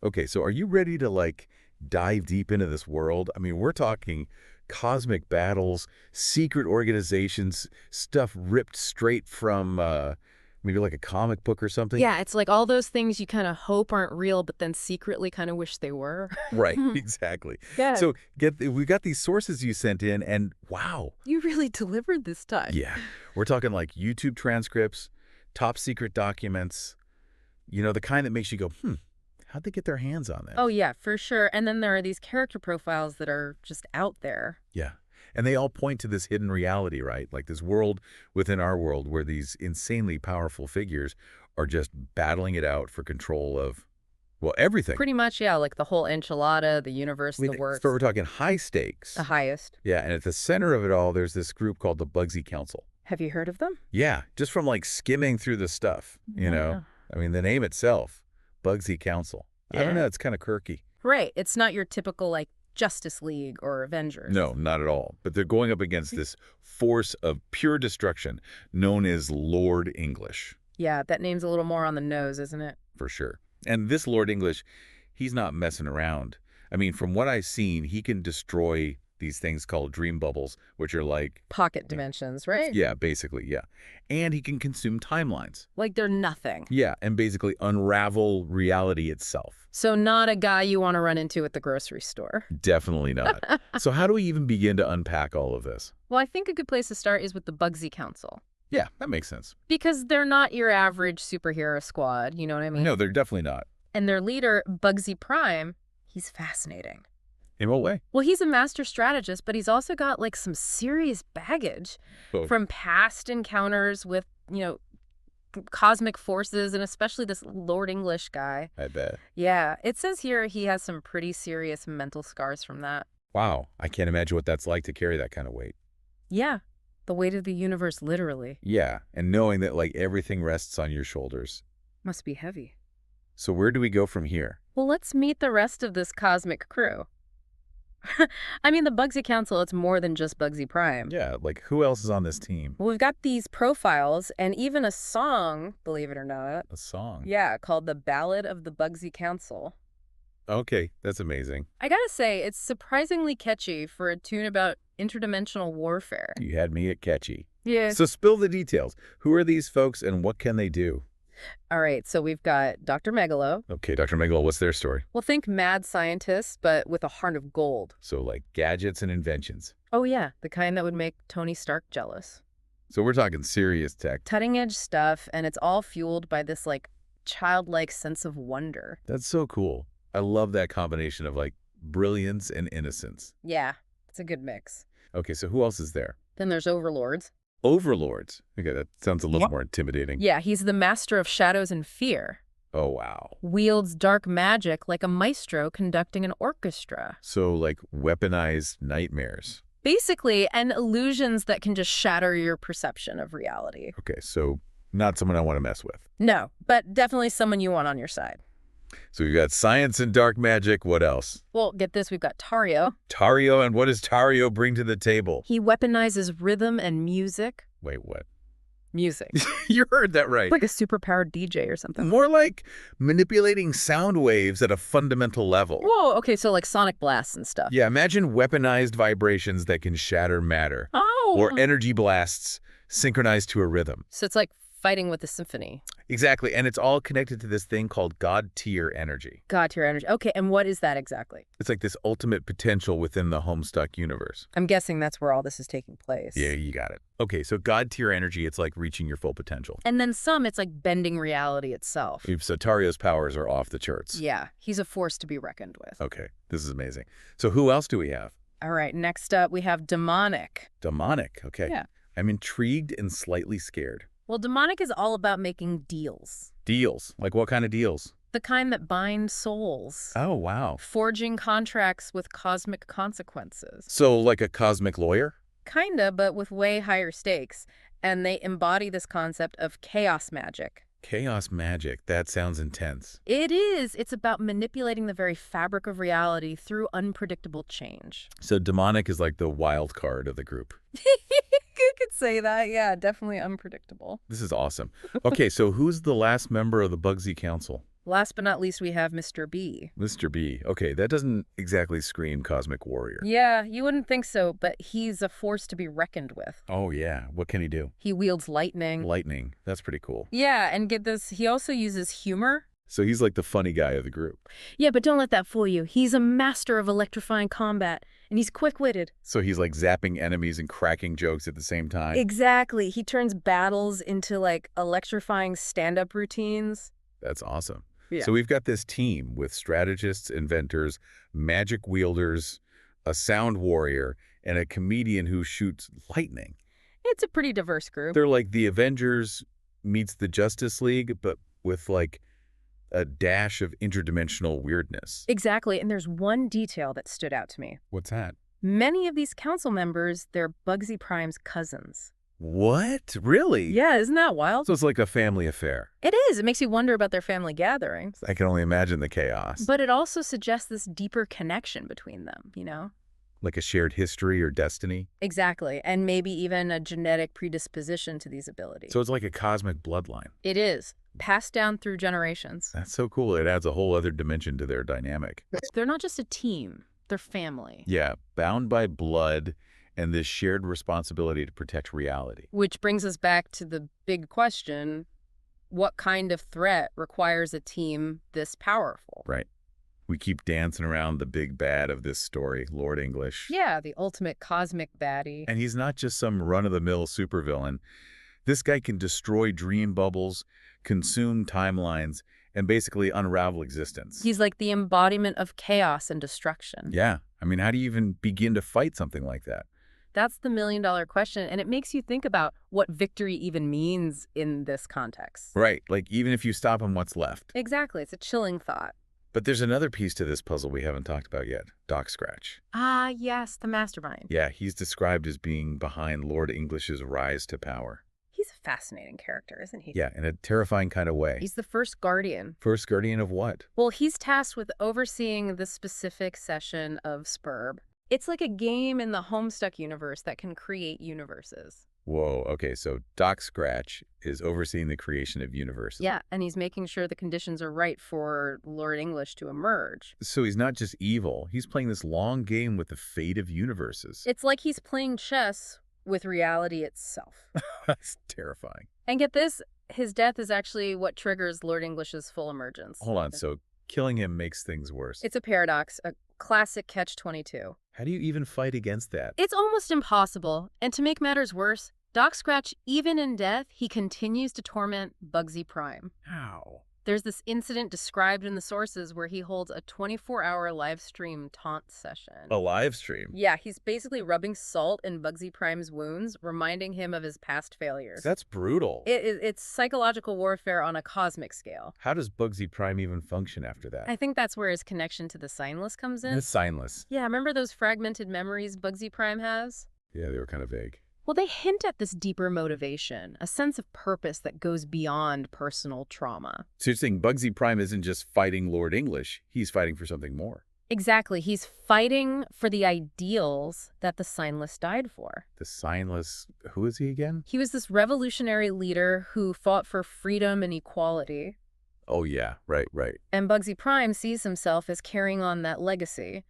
Okay, so are you ready to, like, dive deep into this world? I mean, we're talking cosmic battles, secret organizations, stuff ripped straight from, maybe like a comic book or something? Yeah, it's like all those things you kind of hope aren't real, but then secretly kind of wish they were. Right, exactly. Yeah, So we got these sources you sent in, and wow. you really delivered this time. Yeah, we're talking like YouTube transcripts, top secret documents, the kind that makes you go, how'd they get their hands on that? Oh, yeah, for sure. And then there are these character profiles that are just out there. Yeah. And they all point to this hidden reality, right? Like this world within our world where these insanely powerful figures are just battling it out for control of, well, everything. Pretty much, yeah, like the whole enchilada, the universe, I the mean, works. so we're talking high stakes. The highest. Yeah, and at the center of it all, there's this group called the Bugsy Council. Have you heard of them? Yeah, just from like skimming through the stuff, Yeah. I mean, the name itself, Bugsy Council. I don't Yeah. know, it's kind of quirky. Right. It's not your typical, like, Justice League or Avengers. No, not at all. But they're going up against this force of pure destruction known as Lord English, Yeah, that name's a little more on the nose, isn't it? for sure. And this Lord English, he's not messing around. I mean, from what I've seen, he can destroy these things called dream bubbles, which are like, Pocket dimensions, right? yeah, basically, yeah. And he can consume timelines. Like they're nothing. Yeah, and basically unravel reality itself. So not a guy you want to run into at the grocery store. Definitely not. So how do we even begin to unpack all of this? Well, I think a good place to start is with the Bugsy Council. Yeah, that makes sense. Because they're not your average superhero squad, you know what I mean? No, they're definitely not. And their leader, Bugsy Prime, he's fascinating. In what way? Well, he's a master strategist, but he's also got like some serious baggage Oh, from past encounters with, cosmic forces, and especially this Lord English guy. I bet. Yeah, it says here he has some pretty serious mental scars from that. Wow, I can't imagine what that's like to carry that kind of weight. Yeah, the weight of the universe, literally. Yeah, and knowing that like everything rests on your shoulders. Must be heavy. So where do we go from here? Well, let's meet the rest of this cosmic crew. I mean, the Bugsy Council, it's more than just Bugsy Prime. Yeah, like who else is on this team? Well, we've got these profiles and even a song, believe it or not. A song. Yeah, called The Ballad of the Bugsy Council. Okay, that's amazing. I gotta say, it's surprisingly catchy for a tune about interdimensional warfare. You had me at catchy. Yeah. So spill the details. Who are these folks and what can they do? All right, so we've got Dr. Megalo. Okay, Dr. Megalo, what's their story? Well, think mad scientist, but with a heart of gold. So like gadgets and inventions. Oh, yeah, the kind that would make Tony Stark jealous. So we're talking serious tech. Cutting edge stuff, and it's all fueled by this, like, childlike sense of wonder. That's so cool. I love that combination of like brilliance and innocence. Yeah, it's a good mix. Okay, so who else is there? Then there's Overlords. Overlords. Okay, that sounds a little more intimidating. Yeah, he's the master of shadows and fear. Oh, wow. Wields dark magic like a maestro conducting an orchestra. So like weaponized nightmares. Basically, and illusions that can just shatter your perception of reality. Okay, so not someone I want to mess with. No, but definitely someone you want on your side. So we've got science and dark magic. What else? Well, get this, we've got Tario. Tario, and what does Tario bring to the table? He weaponizes rhythm and music. Wait, what? Music. You heard that right. Like a superpowered DJ or something. More like manipulating sound waves at a fundamental level. Whoa, okay, so like sonic blasts and stuff. Yeah, imagine weaponized vibrations that can shatter matter. Oh! Or energy blasts synchronized to a rhythm. So it's like fighting with a symphony. Exactly, and it's all connected to this thing called God-tier energy. God tier energy. Okay, and what is that exactly? It's like this ultimate potential within the Homestuck universe. I'm guessing that's where all this is taking place. Yeah, you got it. Okay, so God-tier energy, it's like reaching your full potential. And then some, it's like bending reality itself. So Tario's powers are off the charts. Yeah, he's a force to be reckoned with. Okay, this is amazing. So who else do we have? All right, next up we have demonic. Demonic, okay. Yeah. I'm intrigued and slightly scared. Well, demonic is all about making deals. Deals? Like what kind of deals? The kind that bind souls. Oh, wow. Forging contracts with cosmic consequences. So like a cosmic lawyer? Kinda, but with way higher stakes. And they embody this concept of chaos magic. Chaos magic. That sounds intense. It is. It's about manipulating the very fabric of reality through unpredictable change. So demonic is like the wild card of the group. You could say that. Yeah, definitely unpredictable. This is awesome. Okay, so who's the last member of the Bugsy Council? Last but not least, we have Mr. B. Mr. B. Okay, that doesn't exactly scream cosmic warrior. Yeah, you wouldn't think so, but he's a force to be reckoned with. Oh, yeah. What can he do? He wields lightning. Lightning. That's pretty cool. Yeah, and get this, he also uses humor. So he's like the funny guy of the group. Yeah, but don't let that fool you. He's a master of electrifying combat, and he's quick-witted. So he's like zapping enemies and cracking jokes at the same time. Exactly. He turns battles into, like, electrifying stand-up routines. That's awesome. Yeah. So we've got this team with strategists, inventors, magic wielders, a sound warrior, and a comedian who shoots lightning. It's a pretty diverse group. They're like the Avengers meets the Justice League, but with like a dash of interdimensional weirdness. Exactly, and there's one detail that stood out to me. What's that? Many of these council members, they're Bugsy Prime's cousins. What? Really? Yeah, isn't that wild? So it's like a family affair. It is. It makes you wonder about their family gatherings. I can only imagine the chaos. But it also suggests this deeper connection between them, you know? Like a shared history or destiny. Exactly, and maybe even a genetic predisposition to these abilities. So it's like a cosmic bloodline. It is, passed down through generations. That's so cool. It adds a whole other dimension to their dynamic. They're not just a team, they're family. Yeah, bound by blood and this shared responsibility to protect reality. Which brings us back to the big question, what kind of threat requires a team this powerful? Right. We keep dancing around the big bad of this story, Lord English. Yeah, the ultimate cosmic baddie. And he's not just some run-of-the-mill supervillain. This guy can destroy dream bubbles, consume timelines, and basically unravel existence. He's like the embodiment of chaos and destruction. Yeah. I mean, how do you even begin to fight something like that? That's the million-dollar question, and it makes you think about what victory even means in this context. Right. Like, even if you stop him, what's left? Exactly. It's a chilling thought. But there's another piece to this puzzle we haven't talked about yet. Doc Scratch. Ah, yes, the mastermind. Yeah, he's described as being behind Lord English's rise to power. He's a fascinating character, isn't he? Yeah, in a terrifying kind of way. He's the first guardian. First guardian of what? Well, he's tasked with overseeing the specific session of Spurb. It's like a game in the Homestuck universe that can create universes. Whoa, okay, so Doc Scratch is overseeing the creation of universes. Yeah, and he's making sure the conditions are right for Lord English to emerge. So he's not just evil, he's playing this long game with the fate of universes. It's like he's playing chess with reality itself. That's terrifying. And get this, his death is actually what triggers Lord English's full emergence. Hold on, so killing him makes things worse. It's a paradox, a classic catch-22. How do you even fight against that? It's almost impossible, and to make matters worse, Doc Scratch, even in death, he continues to torment Bugsy Prime. How? There's this incident described in the sources where he holds a 24-hour live stream taunt session. A live stream? Yeah, he's basically rubbing salt in Bugsy Prime's wounds, reminding him of his past failures. That's brutal. It's psychological warfare on a cosmic scale. How does Bugsy Prime even function after that? I think that's where his connection to the signless comes in. It's signless. Yeah, remember those fragmented memories Bugsy Prime has? Yeah, they were kind of vague. Well, they hint at this deeper motivation, a sense of purpose that goes beyond personal trauma. So you're saying Bugsy Prime isn't just fighting Lord English, he's fighting for something more. Exactly. He's fighting for the ideals that the signless died for. The signless, who is he again? He was this revolutionary leader who fought for freedom and equality. Oh yeah, right. And Bugsy Prime sees himself as carrying on that legacy.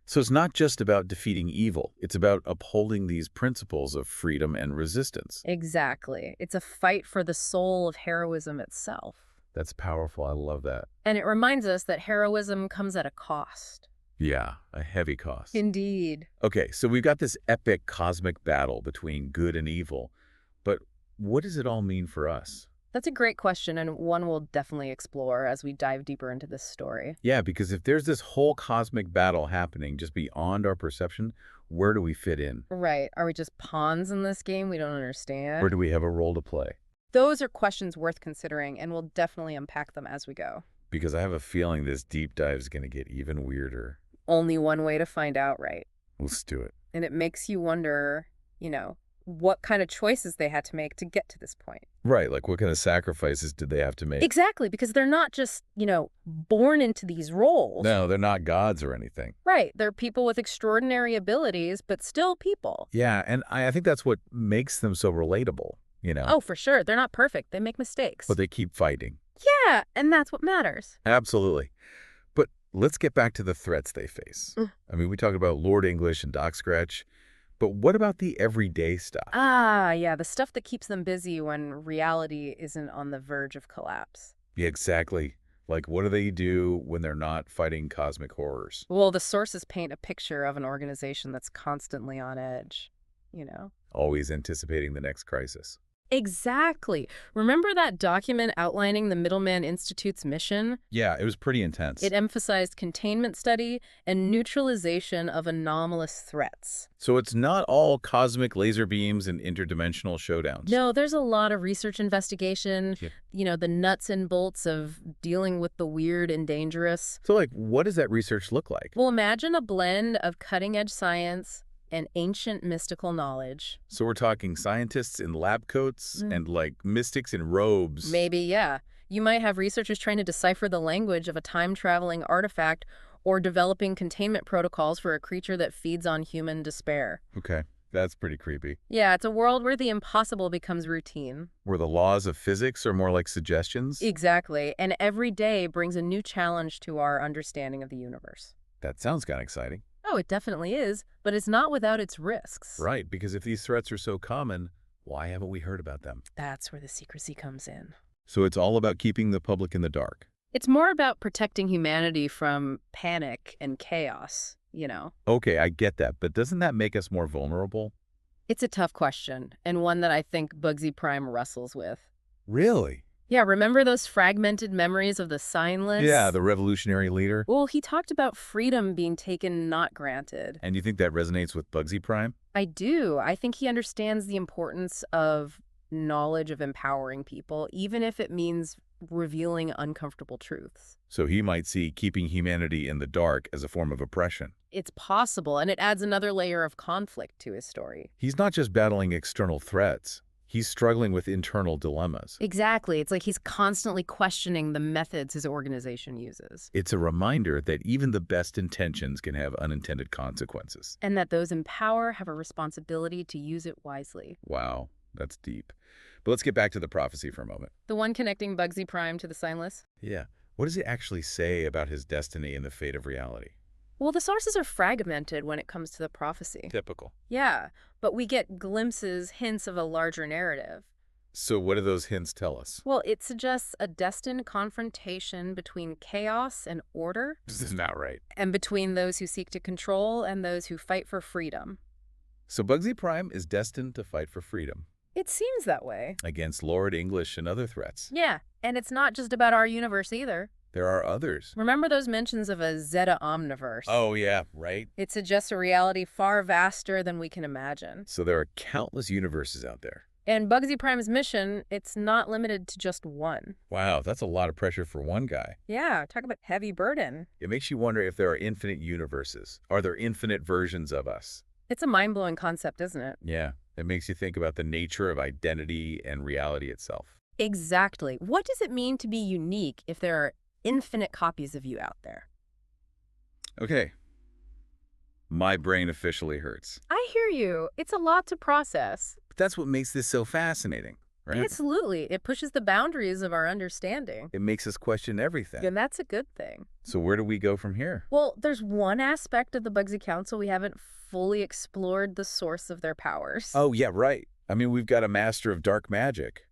So it's not just about defeating evil, it's about upholding these principles of freedom and resistance. Exactly. It's a fight for the soul of heroism itself. That's powerful, I love that. And it reminds us that heroism comes at a cost. Yeah, a heavy cost. Indeed. Okay, so we've got this epic cosmic battle between good and evil, but what does it all mean for us? That's a great question, and one we'll definitely explore as we dive deeper into this story. Yeah, because if there's this whole cosmic battle happening just beyond our perception, where do we fit in? Right. Are we just pawns in this game we don't understand? Or do we have a role to play? Those are questions worth considering, and we'll definitely unpack them as we go. Because I have a feeling this deep dive is going to get even weirder. Only one way to find out, right? Let's do it. And it makes you wonder, what kind of choices they had to make to get to this point. Right, like what kind of sacrifices did they have to make? Exactly, because they're not just, born into these roles. No, they're not gods or anything. Right, they're people with extraordinary abilities, but still people. Yeah, and I think that's what makes them so relatable, Oh, for sure. They're not perfect. They make mistakes. But they keep fighting. Yeah, and that's what matters. Absolutely. But let's get back to the threats they face. Mm. I mean, we talked about Lord English and Doc Scratch, but what about the everyday stuff? Ah, yeah, the stuff that keeps them busy when reality isn't on the verge of collapse. Yeah, exactly. Like, what do they do when they're not fighting cosmic horrors? Well, the sources paint a picture of an organization that's constantly on edge, you know? Always anticipating the next crisis. Exactly. Remember that document outlining the Middleman Institute's mission? Yeah, it was pretty intense. It emphasized containment study and neutralization of anomalous threats. So it's not all cosmic laser beams and interdimensional showdowns. No, there's a lot of research investigation, Yeah. the nuts and bolts of dealing with the weird and dangerous. So, like, what does that research look like? Well, imagine a blend of cutting-edge science and ancient mystical knowledge. So we're talking scientists in lab coats and, like, mystics in robes. Maybe, yeah. You might have researchers trying to decipher the language of a time-traveling artifact or developing containment protocols for a creature that feeds on human despair. Okay, that's pretty creepy. Yeah, it's a world where the impossible becomes routine. Where the laws of physics are more like suggestions? Exactly, and every day brings a new challenge to our understanding of the universe. That sounds kind of exciting. Oh, it definitely is, but it's not without its risks. Right, because if these threats are so common, why haven't we heard about them? That's where the secrecy comes in. So it's all about keeping the public in the dark. It's more about protecting humanity from panic and chaos, Okay, I get that, but doesn't that make us more vulnerable? It's a tough question, and one that I think Bugsy Prime wrestles with. Really? Yeah, remember those fragmented memories of the signless? Yeah, the revolutionary leader. Well, he talked about freedom being taken, not granted. And you think that resonates with Bugsy Prime? I do. I think he understands the importance of knowledge of empowering people, even if it means revealing uncomfortable truths. So he might see keeping humanity in the dark as a form of oppression. It's possible, and it adds another layer of conflict to his story. He's not just battling external threats. He's struggling with internal dilemmas. Exactly. It's like he's constantly questioning the methods his organization uses. It's a reminder that even the best intentions can have unintended consequences. And that those in power have a responsibility to use it wisely. Wow, that's deep. But let's get back to the prophecy for a moment. The one connecting Bugsy Prime to the signless? Yeah. What does it actually say about his destiny and the fate of reality? Well, the sources are fragmented when it comes to the prophecy. Typical. Yeah, but we get glimpses, hints of a larger narrative. So what do those hints tell us? Well, it suggests a destined confrontation between chaos and order. This is not right. And between those who seek to control and those who fight for freedom. So Bugsy Prime is destined to fight for freedom. It seems that way. Against Lord English and other threats. Yeah, and it's not just about our universe either. There are others. Remember those mentions of a Zeta omniverse? Oh, yeah, right. It suggests a reality far vaster than we can imagine. So there are countless universes out there. And Bugsy Prime's mission, it's not limited to just one. Wow, that's a lot of pressure for one guy. Yeah, talk about heavy burden. It makes you wonder if there are infinite universes. Are there infinite versions of us? It's a mind-blowing concept, isn't it? Yeah, it makes you think about the nature of identity and reality itself. Exactly. What does it mean to be unique if there are infinite copies of you out there? Okay. My brain officially hurts. I hear you. It's a lot to process. But that's what makes this so fascinating, right? Absolutely. It pushes the boundaries of our understanding. It makes us question everything. And that's a good thing. So where do we go from here? Well, there's one aspect of the Bugsy Council we haven't fully explored: the source of their powers. Oh, yeah, right. I mean, we've got a master of dark magic,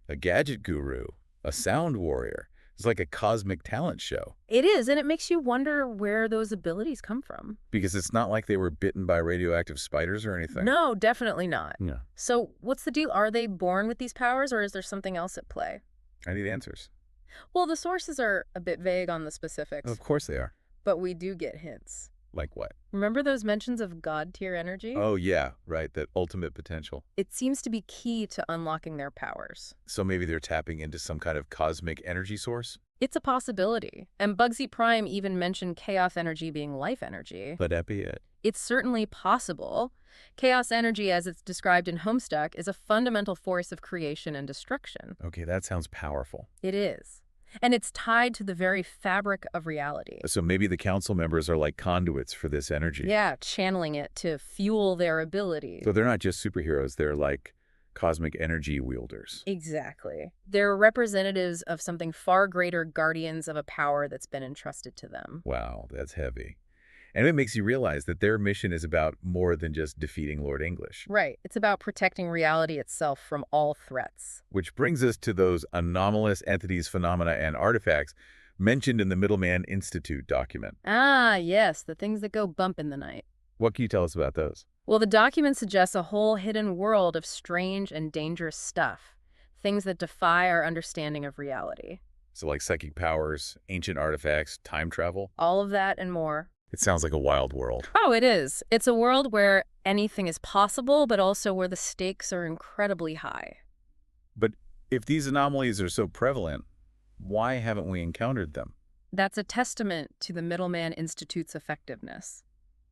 a gadget guru, a sound warrior. It's like a cosmic talent show. It is, and it makes you wonder where those abilities come from. Because it's not like they were bitten by radioactive spiders or anything. No, definitely not. Yeah. So what's the deal? Are they born with these powers, or is there something else at play? I need answers. Well, the sources are a bit vague on the specifics, Of course they are. but we do get hints. Like what? Remember those mentions of God-tier energy? Oh, yeah, right. That ultimate potential. It seems to be key to unlocking their powers. So maybe they're tapping into some kind of cosmic energy source? It's a possibility. And Bugsy Prime even mentioned chaos energy being life energy. But that be it. It's certainly possible. Chaos energy, as it's described in Homestuck, is a fundamental force of creation and destruction. Okay, that sounds powerful. It is. And it's tied to the very fabric of reality. So maybe the council members are like conduits for this energy. Yeah, channeling it to fuel their abilities. So they're not just superheroes, they're like cosmic energy wielders. Exactly. They're representatives of something far greater, guardians of a power that's been entrusted to them. Wow, that's heavy. And it makes you realize that their mission is about more than just defeating Lord English. Right. It's about protecting reality itself from all threats. Which brings us to those anomalous entities, phenomena, and artifacts mentioned in the Middleman Institute document. Ah, yes, the things that go bump in the night. What can you tell us about those? Well, the document suggests a whole hidden world of strange and dangerous stuff, things that defy our understanding of reality. So like psychic powers, ancient artifacts, time travel? All of that and more. It sounds like a wild world. Oh, it is. It's a world where anything is possible, but also where the stakes are incredibly high. But if these anomalies are so prevalent, why haven't we encountered them? That's a testament to the Middleman Institute's effectiveness.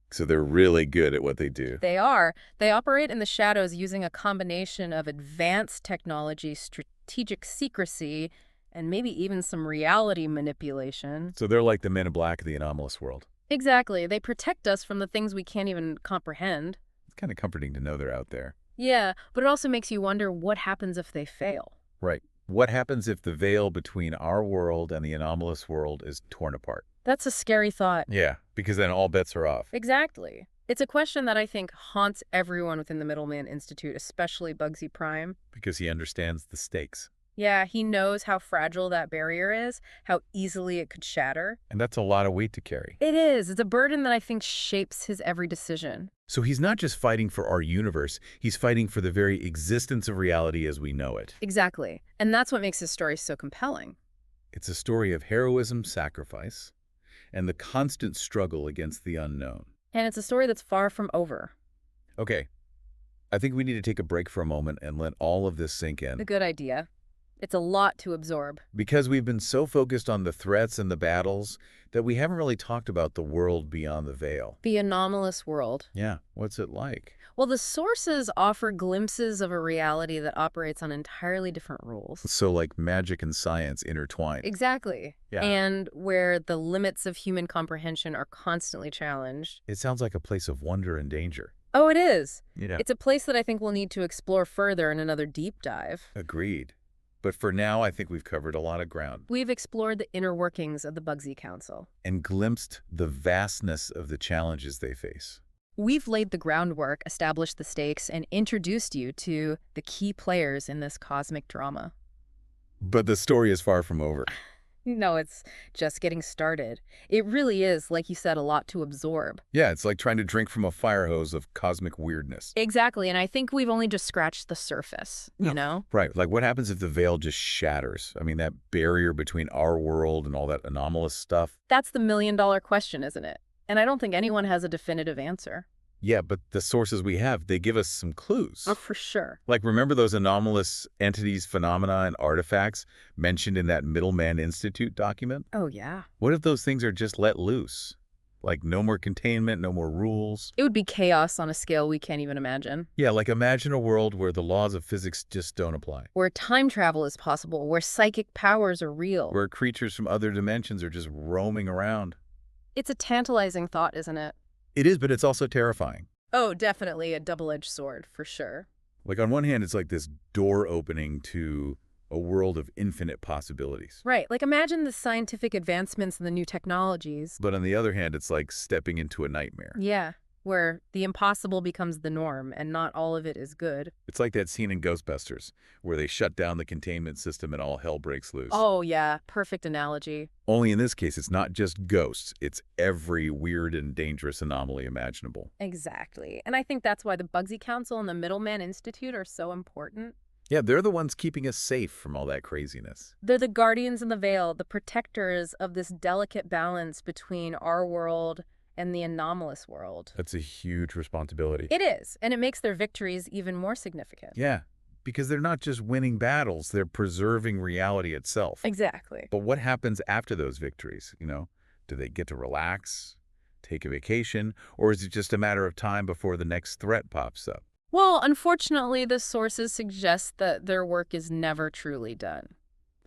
So they're really good at what they do. They are. They operate in the shadows using a combination of advanced technology, strategic secrecy, and maybe even some reality manipulation. So they're like the Men in Black of the anomalous world. Exactly. They protect us from the things we can't even comprehend. It's kind of comforting to know they're out there. Yeah, but it also makes you wonder what happens if they fail. Right. What happens if the veil between our world and the anomalous world is torn apart? That's a scary thought. Yeah, because then all bets are off. Exactly. It's a question that I think haunts everyone within the Middleman Institute, especially Bugsy Prime. Because he understands the stakes. Yeah, he knows how fragile that barrier is, how easily it could shatter. And that's a lot of weight to carry. It is. It's a burden that I think shapes his every decision. So he's not just fighting for our universe, he's fighting for the very existence of reality as we know it. Exactly. And that's what makes his story so compelling. It's a story of heroism, sacrifice, and the constant struggle against the unknown. And it's a story that's far from over. Okay, I think we need to take a break for a moment and let all of this sink in. A good idea. It's a lot to absorb. Because we've been so focused on the threats and the battles that we haven't really talked about the world beyond the veil. The anomalous world. Yeah, what's it like? Well, the sources offer glimpses of a reality that operates on entirely different rules. So like magic and science intertwined. Exactly. Yeah. And where the limits of human comprehension are constantly challenged. It sounds like a place of wonder and danger. Oh, it is. Yeah. It's a place that I think we'll need to explore further in another deep dive. Agreed. But for now, I think we've covered a lot of ground. We've explored the inner workings of the Bugsy Council. And glimpsed the vastness of the challenges they face. We've laid the groundwork, established the stakes, and introduced you to the key players in this cosmic drama. But the story is far from over. No, it's just getting started. It really is, like you said, a lot to absorb. Yeah, it's like trying to drink from a fire hose of cosmic weirdness. Exactly, and I think we've only just scratched the surface, you know? Right, like what happens if the veil just shatters? I mean, that barrier between our world and all that anomalous stuff. That's the million-dollar question, isn't it? And I don't think anyone has a definitive answer. Yeah, but the sources we have, they give us some clues. Oh, for sure. Like, remember those anomalous entities, phenomena, and artifacts mentioned in that Middleman Institute document? Oh, yeah. What if those things are just let loose? Like, no more containment, no more rules? It would be chaos on a scale we can't even imagine. Yeah, like imagine a world where the laws of physics just don't apply. Where time travel is possible, where psychic powers are real. Where creatures from other dimensions are just roaming around. It's a tantalizing thought, isn't it? It is, but it's also terrifying. Oh, definitely a double-edged sword, for sure. Like, on one hand, it's like this door opening to a world of infinite possibilities. Right, like imagine the scientific advancements and the new technologies. But on the other hand, it's like stepping into a nightmare. Yeah, where the impossible becomes the norm and not all of it is good. It's like that scene in Ghostbusters where they shut down the containment system and all hell breaks loose. Oh, yeah, perfect analogy. Only in this case, it's not just ghosts. It's every weird and dangerous anomaly imaginable. Exactly. And I think that's why the Bugsy Council and the Middleman Institute are so important. Yeah, they're the ones keeping us safe from all that craziness. They're the guardians in the veil, the protectors of this delicate balance between our world and the anomalous world. That's a huge responsibility. It is, and it makes their victories even more significant. Yeah, because they're not just winning battles, they're preserving reality itself. Exactly. But what happens after those victories, you know? Do they get to relax, take a vacation, or is it just a matter of time before the next threat pops up? Well, unfortunately, the sources suggest that their work is never truly done.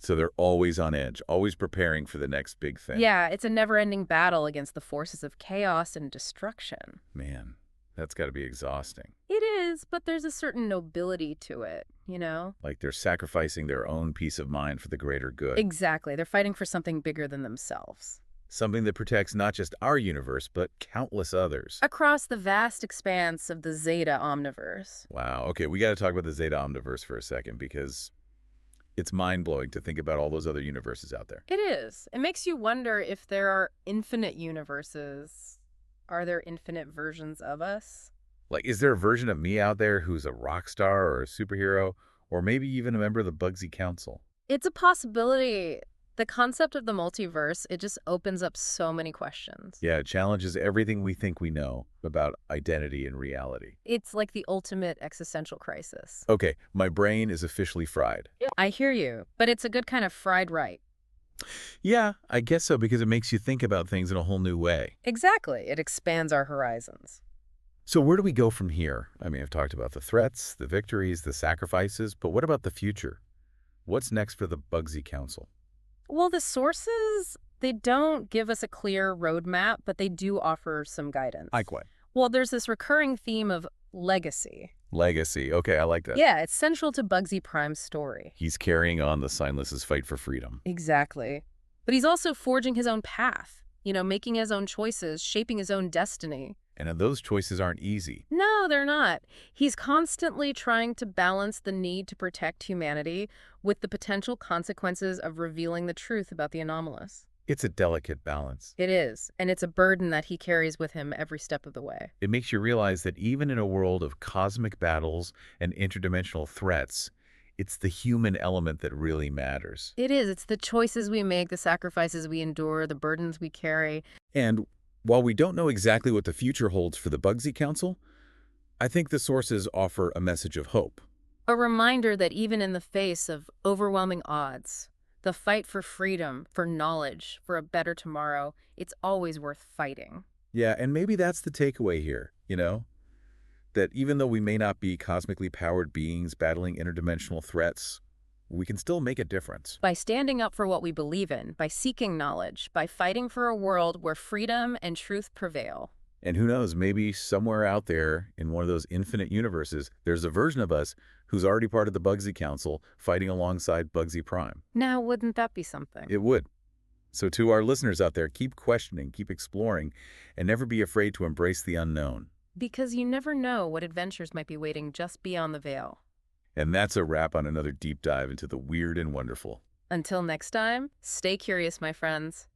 So they're always on edge, always preparing for the next big thing. Yeah, it's a never-ending battle against the forces of chaos and destruction. Man, that's got to be exhausting. It is. is, but there's a certain nobility to it. Like they're sacrificing their own peace of mind for the greater good. Exactly. They're fighting for something bigger than themselves. Something that protects not just our universe, but countless others. Across the vast expanse of the Zeta Omniverse. Wow. Okay, we got to talk about the Zeta Omniverse for a second because it's mind-blowing to think about all those other universes out there. It is. It makes you wonder if there are infinite universes. Are there infinite versions of us? Like, is there a version of me out there who's a rock star or a superhero, or maybe even a member of the Bugsy Council? It's a possibility. The concept of the multiverse, it just opens up so many questions. Yeah, it challenges everything we think we know about identity and reality. It's like the ultimate existential crisis. Okay, my brain is officially fried. I hear you, but it's a good kind of fried right. Yeah, I guess so, because it makes you think about things in a whole new way. Exactly. It expands our horizons. So where do we go from here? I mean, I've talked about the threats, the victories, the sacrifices, but what about the future? What's next for the Bugsy Council? Well, the sources, they don't give us a clear roadmap, but they do offer some guidance. Like what? Well, there's this recurring theme of legacy. Legacy. Okay, I like that. Yeah, it's central to Bugsy Prime's story. He's carrying on the Signless's fight for freedom. Exactly. But he's also forging his own path, making his own choices, shaping his own destiny. And those choices aren't easy. No, they're not. He's constantly trying to balance the need to protect humanity with the potential consequences of revealing the truth about the anomalous. It's a delicate balance. It is, and it's a burden that he carries with him every step of the way. It makes you realize that even in a world of cosmic battles and interdimensional threats, it's the human element that really matters. It is. It's the choices we make, the sacrifices we endure, the burdens we carry. And while we don't know exactly what the future holds for the Bugsy Council, I think the sources offer a message of hope. A reminder that even in the face of overwhelming odds, the fight for freedom, for knowledge, for a better tomorrow, it's always worth fighting. Yeah, and maybe that's the takeaway here, that even though we may not be cosmically powered beings battling interdimensional threats, we can still make a difference. By standing up for what we believe in, by seeking knowledge, by fighting for a world where freedom and truth prevail. And who knows, maybe somewhere out there in one of those infinite universes, there's a version of us who's already part of the Bugsy Council fighting alongside Bugsy Prime. Now, wouldn't that be something? It would. So to our listeners out there, keep questioning, keep exploring, and never be afraid to embrace the unknown. Because you never know what adventures might be waiting just beyond the veil. And that's a wrap on another deep dive into the weird and wonderful. Until next time, stay curious, my friends.